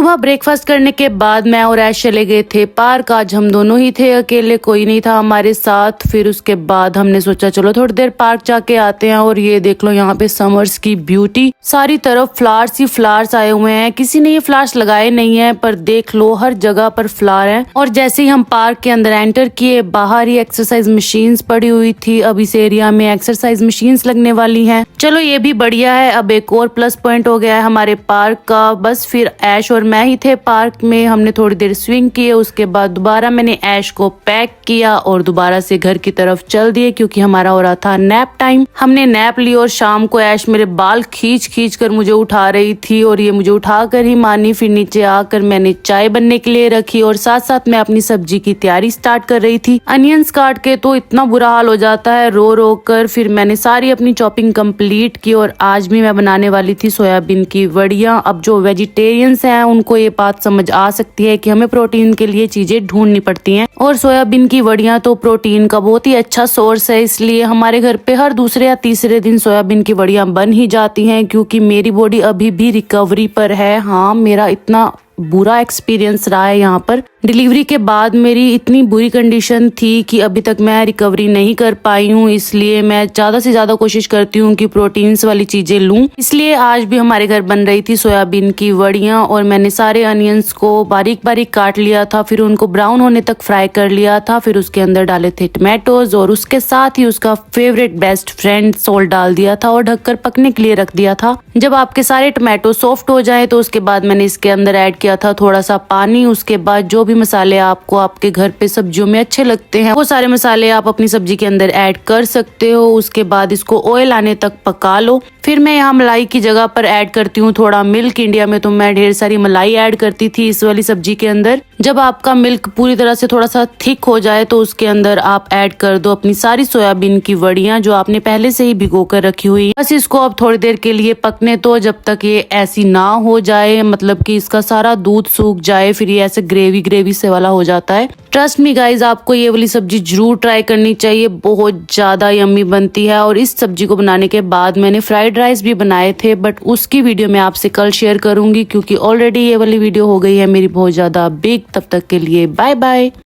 सुबह ब्रेकफास्ट करने के बाद मैं और ऐश चले गए थे पार्क। आज हम दोनों ही थे, अकेले कोई नहीं था हमारे साथ। फिर उसके बाद हमने सोचा चलो थोड़ी देर पार्क जाके आते हैं। और ये देख लो यहाँ पे समर्स की ब्यूटी, सारी तरफ फ्लावर्स ही फ्लावर्स आए हुए हैं। किसी ने ये फ्लावर्स लगाए नहीं है, पर देख लो हर जगह पर फ्लावर है। और जैसे ही हम पार्क के अंदर एंटर किए, बाहर ही एक्सरसाइज मशीन्स पड़ी हुई थी। अब इस एरिया में एक्सरसाइज मशीन्स लगने वाली हैं। चलो ये भी बढ़िया है, अब एक और प्लस पॉइंट हो गया है हमारे पार्क का। बस फिर ऐश और मैं ही थे पार्क में। हमने थोड़ी देर स्विंग किए, उसके बाद दोबारा मैंने ऐश को पैक किया और दोबारा से घर की तरफ चल दिए, क्योंकि हमारा हो रहा था नैप टाइम। हमने नैप ली और शाम को ऐश मेरे बाल खींच कर मुझे उठा रही थी और ये मुझे उठाकर ही मानी। फिर नीचे आकर मैंने चाय बनने के लिए रखी और साथ साथ मैं अपनी सब्जी की तैयारी स्टार्ट कर रही थी। अनियंस काट के तो इतना बुरा हाल हो जाता है रो रो कर। फिर मैंने सारी अपनी चॉपिंग कंप्लीट की और आज भी मैं बनाने वाली थी सोयाबीन की वड़ियां। अब जो वेजिटेरियंस हैं उनको ये बात समझ आ सकती है कि हमें प्रोटीन के लिए चीजें ढूंढनी पड़ती हैं, और सोयाबीन की वड़ियां तो प्रोटीन का बहुत ही अच्छा सोर्स है। इसलिए हमारे घर पे हर दूसरे या तीसरे दिन सोयाबीन की वड़ियां बन ही जाती हैं, क्योंकि मेरी बॉडी अभी भी रिकवरी पर है। हाँ, मेरा इतना बुरा एक्सपीरियंस रहा है यहाँ पर। डिलीवरी के बाद मेरी इतनी बुरी कंडीशन थी कि अभी तक मैं रिकवरी नहीं कर पाई हूँ। इसलिए मैं ज्यादा से ज्यादा कोशिश करती हूँ कि प्रोटीन्स वाली चीजें लूँ। इसलिए आज भी हमारे घर बन रही थी सोयाबीन की वड़ियां और मैंने सारे अनियंस को बारीक बारीक काट लिया था। फिर उनको ब्राउन होने तक फ्राई कर लिया था। फिर उसके अंदर डाले थे टमाटोज और उसके साथ ही उसका फेवरेट बेस्ट फ्रेंड सॉल्ट डाल दिया था और ढककर पकने के लिए रख दिया था। जब आपके सारे टमाटो सॉफ्ट हो जाए तो उसके बाद मैंने इसके अंदर ऐड किया था थोड़ा सा पानी। उसके बाद जो भी मसाले आपको आपके घर पे सब्जियों में अच्छे लगते हैं वो सारे मसाले आप अपनी सब्जी के अंदर ऐड कर सकते हो। उसके बाद इसको ऑयल आने तक पका लो। फिर मैं यहाँ मलाई की जगह पर ऐड करती हूँ थोड़ा मिल्क। इंडिया में तो मैं ढेर सारी मलाई ऐड करती थी इस वाली सब्जी के अंदर। जब आपका मिल्क पूरी तरह से थोड़ा सा थिक हो जाए तो उसके अंदर आप ऐड कर दो अपनी सारी सोयाबीन की वड़ियां जो आपने पहले से ही भिगो कर रखी हुई। बस इसको अब थोड़ी देर के लिए पकने तो जब तक ये ऐसी ना हो जाए, मतलब कि इसका सारा दूध सूख जाए। फिर ये ऐसे ग्रेवी ग्रेवी से वाला हो जाता है। ट्रस्ट मी गाइज, आपको ये वाली सब्जी जरूर ट्राई करनी चाहिए, बहुत ज्यादा यम्मी बनती है। और इस सब्जी को बनाने के बाद मैंने फ्राइड राइस भी बनाए थे, बट उसकी वीडियो मैं आपसे कल शेयर करूंगी, क्योंकि ऑलरेडी ये वाली वीडियो हो गई है मेरी बहुत ज्यादा बिग। तब तक के लिए बाय बाय।